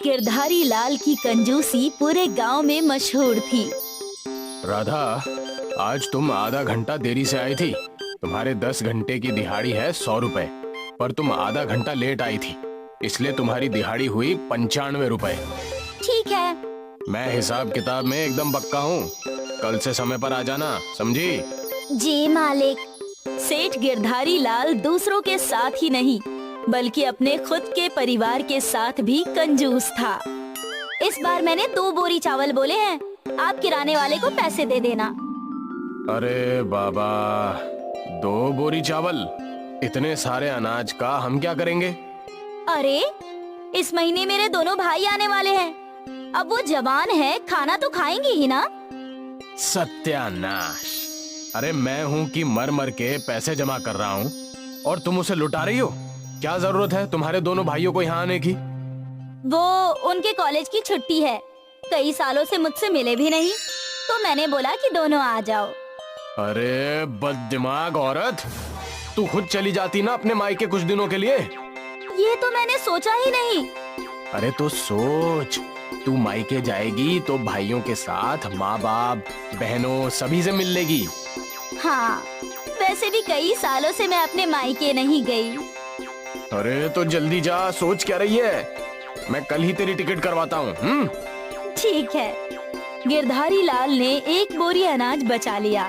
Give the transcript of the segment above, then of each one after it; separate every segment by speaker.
Speaker 1: गिरधारी लाल की कंजूसी पूरे गांव में मशहूर थी।
Speaker 2: राधा, आज तुम आधा घंटा देरी से आई थी। तुम्हारे 10 घंटे की दिहाड़ी है 100 रुपए, पर तुम आधा घंटा लेट आई थी, इसलिए तुम्हारी दिहाड़ी हुई 95 रुपए।
Speaker 1: ठीक है।
Speaker 2: मैं हिसाब किताब में एकदम पक्का हूँ। कल से समय पर आ जाना, समझी?
Speaker 1: जी मालिक। सेठ गिरधारी लाल दूसरों के साथ ही नहीं बल्कि अपने खुद के परिवार के साथ भी कंजूस था। इस बार मैंने 2 बोरी चावल बोले हैं, आप किराने वाले को पैसे दे देना।
Speaker 2: अरे बाबा, 2 बोरी चावल? इतने सारे अनाज का हम क्या करेंगे?
Speaker 1: अरे, इस महीने मेरे दोनों भाई आने वाले हैं। अब वो जवान है, खाना तो खाएंगे ही ना।
Speaker 2: सत्यानाश! अरे मैं हूँ कि मर मर के पैसे जमा कर रहा हूँ और तुम उसे लुटा रही हो। क्या जरूरत है तुम्हारे दोनों भाइयों को यहाँ आने की?
Speaker 1: वो उनके कॉलेज की छुट्टी है, कई सालों से मुझसे मिले भी नहीं, तो मैंने बोला कि दोनों आ जाओ।
Speaker 2: अरे बददिमाग औरत, तू खुद चली जाती ना अपने मायके कुछ दिनों के लिए।
Speaker 1: ये तो मैंने सोचा ही नहीं।
Speaker 2: अरे तो सोच, तू मायके जाएगी तो भाइयों के साथ माँ बाप बहनों सभी से मिल लेगी।
Speaker 1: हाँ, वैसे भी कई सालों से मैं अपने मायके नहीं गई।
Speaker 2: अरे तो जल्दी जा, सोच क्या रही है? मैं कल ही तेरी टिकट करवाता हूँ।
Speaker 1: ठीक है। गिरधारी लाल ने 1 बोरी अनाज बचा लिया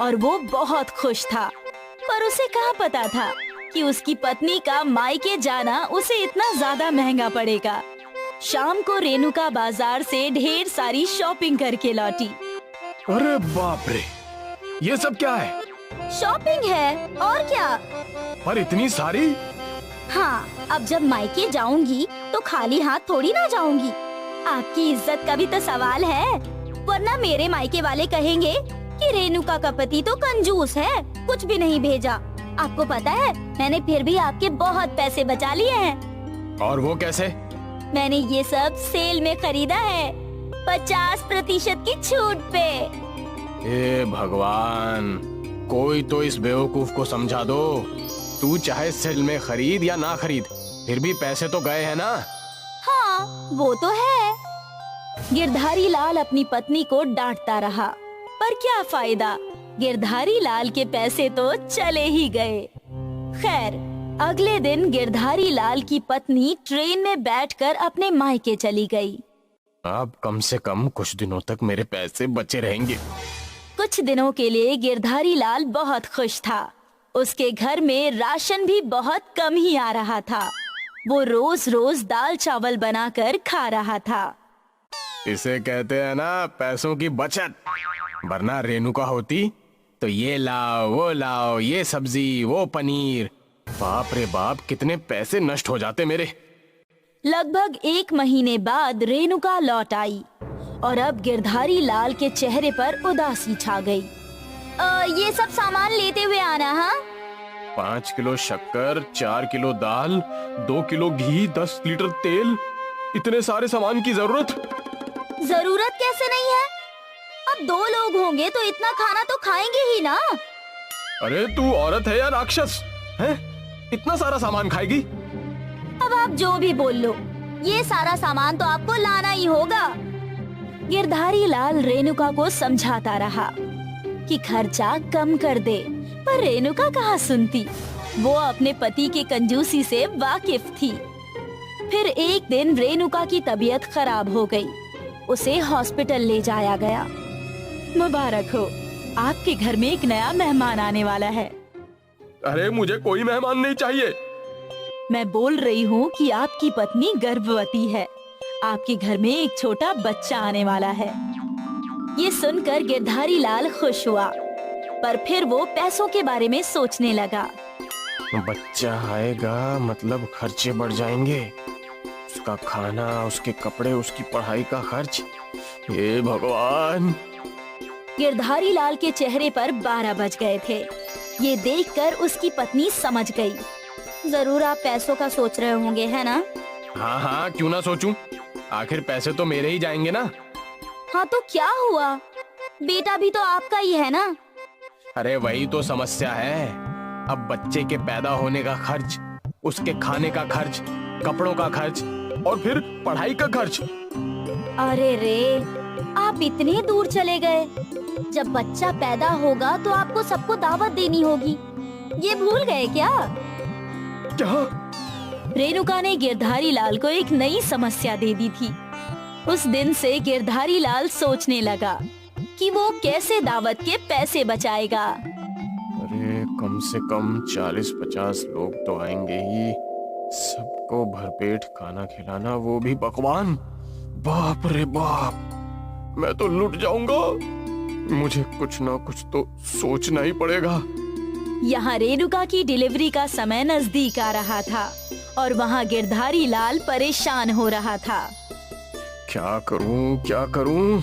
Speaker 1: और वो बहुत खुश था, पर उसे कहाँ पता था कि उसकी पत्नी का मायके जाना उसे इतना ज्यादा महंगा पड़ेगा। शाम को रेणुका बाजार से ढेर सारी शॉपिंग करके लौटी।
Speaker 2: अरे बाप रे, ये सब क्या है?
Speaker 1: शॉपिंग है और क्या।
Speaker 2: पर इतनी सारी?
Speaker 1: हाँ, अब जब मायके जाऊंगी तो खाली हाथ थोड़ी ना जाऊंगी। आपकी इज्जत का भी तो सवाल है, वरना मेरे मायके वाले कहेंगे कि रेणुका का पति तो कंजूस है, कुछ भी नहीं भेजा। आपको पता है, मैंने फिर भी आपके बहुत पैसे बचा लिए हैं।
Speaker 2: और वो कैसे?
Speaker 1: मैंने ये सब सेल में खरीदा है, 50% की छूट पे।
Speaker 2: हे भगवान, कोई तो इस बेवकूफ को समझा दो। तू चाहे सेल में खरीद या ना खरीद, फिर भी पैसे तो गए हैं ना।
Speaker 1: हाँ, वो तो है। गिरधारी लाल अपनी पत्नी को डांटता रहा, पर क्या फायदा, गिरधारी लाल के पैसे तो चले ही गए। खैर, अगले दिन गिरधारी लाल की पत्नी ट्रेन में बैठकर अपने मायके चली गई।
Speaker 2: अब कम से कम कुछ दिनों तक मेरे पैसे बचे रहेंगे।
Speaker 1: कुछ दिनों के लिए गिरधारी लाल बहुत खुश था। उसके घर में राशन भी बहुत कम ही आ रहा था। वो रोज रोज दाल चावल बनाकर खा रहा था।
Speaker 2: इसे कहते हैं ना पैसों की बचत। वरना रेणुका होती तो ये लाओ वो लाओ, ये सब्जी वो पनीर, बाप रे बाप, कितने पैसे नष्ट हो जाते मेरे।
Speaker 1: लगभग 1 महीने बाद रेणुका लौट आई और अब गिरधारी लाल के चेहरे पर उदासी छा गई। ये सब सामान लेते हुए आना। हाँ,
Speaker 2: 5 किलो शक्कर, 4 किलो दाल, 2 किलो घी, 10 लीटर तेल, इतने सारे सामान की जरूरत
Speaker 1: कैसे नहीं है? अब 2 लोग होंगे तो इतना खाना तो खाएंगे ही ना।
Speaker 2: अरे तू औरत है या राक्षस है? इतना सारा सामान खाएगी?
Speaker 1: अब आप जो भी बोल लो, ये सारा सामान तो आपको लाना ही होगा। गिरधारी लाल रेणुका को समझाता रहा कि खर्चा कम कर दे, पर रेणुका कहाँ सुनती। वो अपने पति के कंजूसी से वाकिफ थी। फिर एक दिन रेणुका की तबीयत खराब हो गई। उसे हॉस्पिटल ले जाया गया। मुबारक हो, आपके घर में एक नया मेहमान आने वाला है।
Speaker 2: अरे मुझे कोई मेहमान नहीं चाहिए।
Speaker 1: मैं बोल रही हूँ कि आपकी पत्नी गर्भवती है। आपके घर में एक छोटा बच्चा आने वाला है। ये सुनकर गिरधारी लाल खुश हुआ, पर फिर वो पैसों के बारे में सोचने लगा।
Speaker 2: बच्चा आएगा मतलब खर्चे बढ़ जाएंगे, उसका खाना, उसके कपड़े, उसकी पढ़ाई का खर्च। हे भगवान!
Speaker 1: गिरधारी लाल के चेहरे पर 12 बज गए थे। ये देखकर उसकी पत्नी समझ गई। जरूर आप पैसों का सोच रहे होंगे, है ना?
Speaker 2: हाँ हाँ, क्यों ना सोचूं, आखिर पैसे तो मेरे ही जाएंगे ना।
Speaker 1: हाँ तो क्या हुआ, बेटा भी तो आपका ही है ना।
Speaker 2: अरे वही तो समस्या है। अब बच्चे के पैदा होने का खर्च, उसके खाने का खर्च, कपड़ों का खर्च, और फिर पढ़ाई का खर्च।
Speaker 1: अरे रे, आप इतने दूर चले गए। जब बच्चा पैदा होगा तो आपको सबको दावत देनी होगी, ये भूल गए क्या?
Speaker 2: क्या?
Speaker 1: रेणुका ने गिरधारी लाल को एक नई समस्या दे दी थी। उस दिन से गिरधारी लाल सोचने लगा कि वो कैसे दावत के पैसे बचाएगा।
Speaker 2: अरे कम से कम 40-50 लोग तो आएंगे ही, सबको भरपेट खाना खिलाना, वो भी पकवान। बाप रे बाप, मैं तो लुट जाऊंगा। मुझे कुछ ना कुछ तो सोचना ही पड़ेगा।
Speaker 1: यहाँ रेणुका की डिलीवरी का समय नजदीक आ रहा था और वहाँ गिरधारी लाल परेशान हो रहा था।
Speaker 2: क्या करूं, क्या करूं?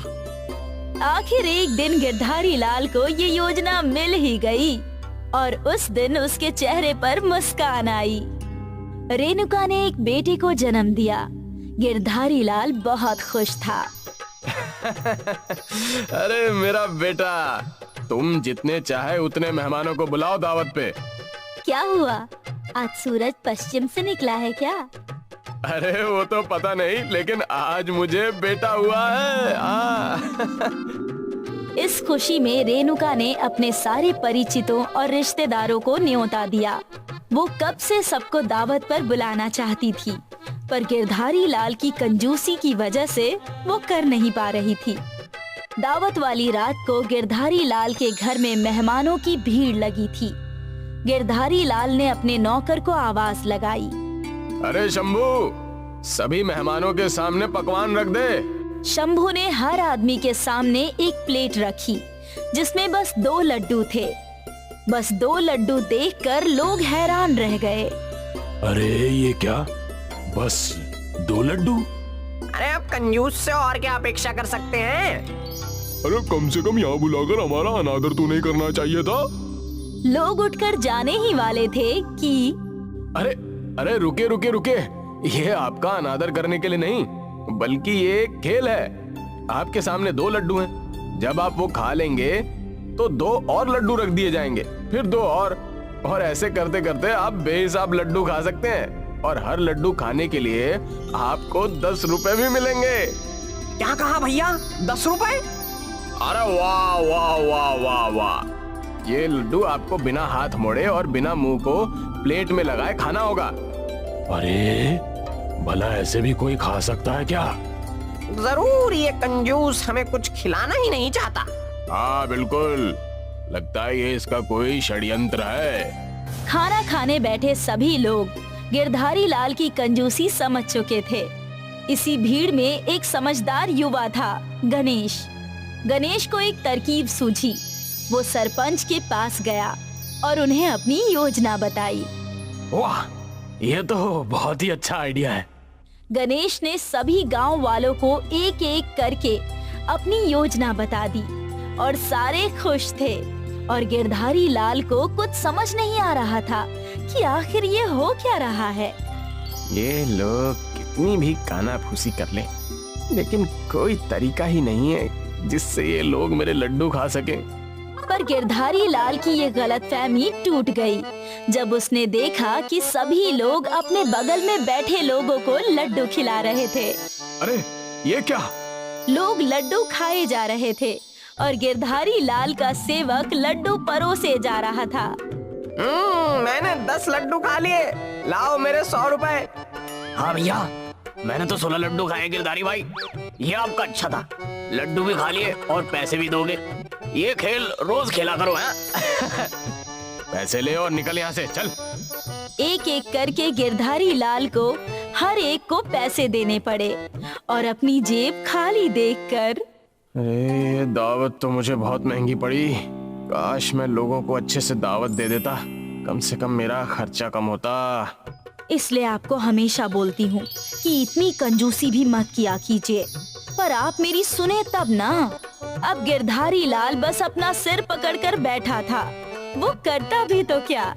Speaker 1: आखिर एक दिन गिरधारी लाल को ये योजना मिल ही गई और उस दिन उसके चेहरे पर मुस्कान आई। रेणुका ने एक बेटे को जन्म दिया। गिरधारी लाल बहुत खुश था।
Speaker 2: अरे मेरा बेटा, तुम जितने चाहे उतने मेहमानों को बुलाओ दावत पे।
Speaker 1: क्या हुआ, आज सूरज पश्चिम से निकला है क्या?
Speaker 2: अरे वो तो पता नहीं, लेकिन आज मुझे बेटा हुआ है।
Speaker 1: इस खुशी में रेणुका ने अपने सारे परिचितों और रिश्तेदारों को न्योता दिया। वो कब से सबको दावत पर बुलाना चाहती थी, पर गिरधारी लाल की कंजूसी की वजह से वो कर नहीं पा रही थी। दावत वाली रात को गिरधारी लाल के घर में मेहमानों की भीड़ लगी थी। गिरधारी लाल ने अपने नौकर को आवाज लगाई,
Speaker 2: अरे शंभू, सभी मेहमानों के सामने पकवान रख दे।
Speaker 1: शंभू ने हर आदमी के सामने एक प्लेट रखी जिसमें बस 2 लड्डू थे। बस 2 लड्डू देखकर लोग हैरान रह गए।
Speaker 3: अरे ये क्या, बस 2 लड्डू?
Speaker 4: अरे आप कंजूस से और क्या अपेक्षा कर सकते हैं?
Speaker 2: अरे कम से कम यहाँ बुलाकर हमारा अनादर तो नहीं करना चाहिए था।
Speaker 1: लोग उठकर जाने ही वाले थे कि
Speaker 2: अरे अरे रुके रुके रुके, ये आपका अनादर करने के लिए नहीं, बल्कि ये एक खेल है। आपके सामने 2 लड्डू हैं। जब आप वो खा लेंगे तो 2 और लड्डू रख दिए जाएंगे, फिर 2 और ऐसे करते करते आप बेहिसाब लड्डू खा सकते हैं। और हर लड्डू खाने के लिए आपको 10 रुपए भी मिलेंगे।
Speaker 4: क्या कहा भैया, 10 रुपए?
Speaker 2: अरे वाह वाह वाह वाह वाह, ये लड्डू आपको बिना हाथ मोड़े और बिना मुंह को प्लेट में लगाए खाना होगा।
Speaker 3: अरे भला ऐसे भी कोई खा सकता है क्या?
Speaker 4: जरूर ये कंजूस हमें कुछ खिलाना ही नहीं चाहता।
Speaker 2: हाँ बिल्कुल, लगता है ये इसका कोई षड्यंत्र है।
Speaker 1: खाना खाने बैठे सभी लोग गिरधारी लाल की कंजूसी समझ चुके थे। इसी भीड़ में एक समझदार युवा था, गणेश। गणेश को एक तरकीब सूझी। वो सरपंच के पास गया और उन्हें अपनी योजना बताई।
Speaker 3: वाह, ये तो बहुत ही अच्छा आइडिया है।
Speaker 1: गणेश ने सभी गांव वालों को एक एक करके अपनी योजना बता दी और सारे खुश थे। और गिरधारी लाल को कुछ समझ नहीं आ रहा था कि आखिर ये हो क्या रहा है।
Speaker 2: ये लोग कितनी भी कानाफूसी कर लें, लेकिन कोई तरीका ही नहीं है जिससे ये लोग मेरे लड्डू खा सकें।
Speaker 1: पर गिरधारी लाल की ये गलतफहमी टूट गई जब उसने देखा कि सभी लोग अपने बगल में बैठे लोगों को लड्डू खिला रहे थे।
Speaker 2: अरे ये क्या?
Speaker 1: लोग लड्डू खाए जा रहे थे और गिरधारी लाल का सेवक लड्डू परोसे जा रहा था।
Speaker 4: मैंने 10 लड्डू खा लिए, लाओ मेरे 100 रुपए।
Speaker 5: हाँ भैया, मैंने तो 16 लड्डू खाए गिरधारी भाई। ये आपका अच्छा था, लड्डू भी खा लिए और पैसे भी दोगे। ये खेल रोज खेला करो हैं?
Speaker 2: पैसे ले और निकल यहाँ से, चल।
Speaker 1: एक एक करके गिरधारी लाल को हर एक को पैसे देने पड़े और अपनी जेब खाली देखकर
Speaker 2: अरे दावत तो मुझे बहुत महंगी पड़ी। काश मैं लोगों को अच्छे से दावत दे देता, कम से कम मेरा खर्चा कम होता।
Speaker 1: इसलिए आपको हमेशा बोलती हूँ कि इतनी कंजूसी भी मत किया कीजिए, पर आप मेरी सुने तब ना। अब गिरधारी लाल बस अपना सिर पकड़कर बैठा था। वो करता भी तो क्या,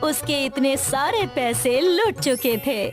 Speaker 1: उसके इतने सारे पैसे लुट चुके थे।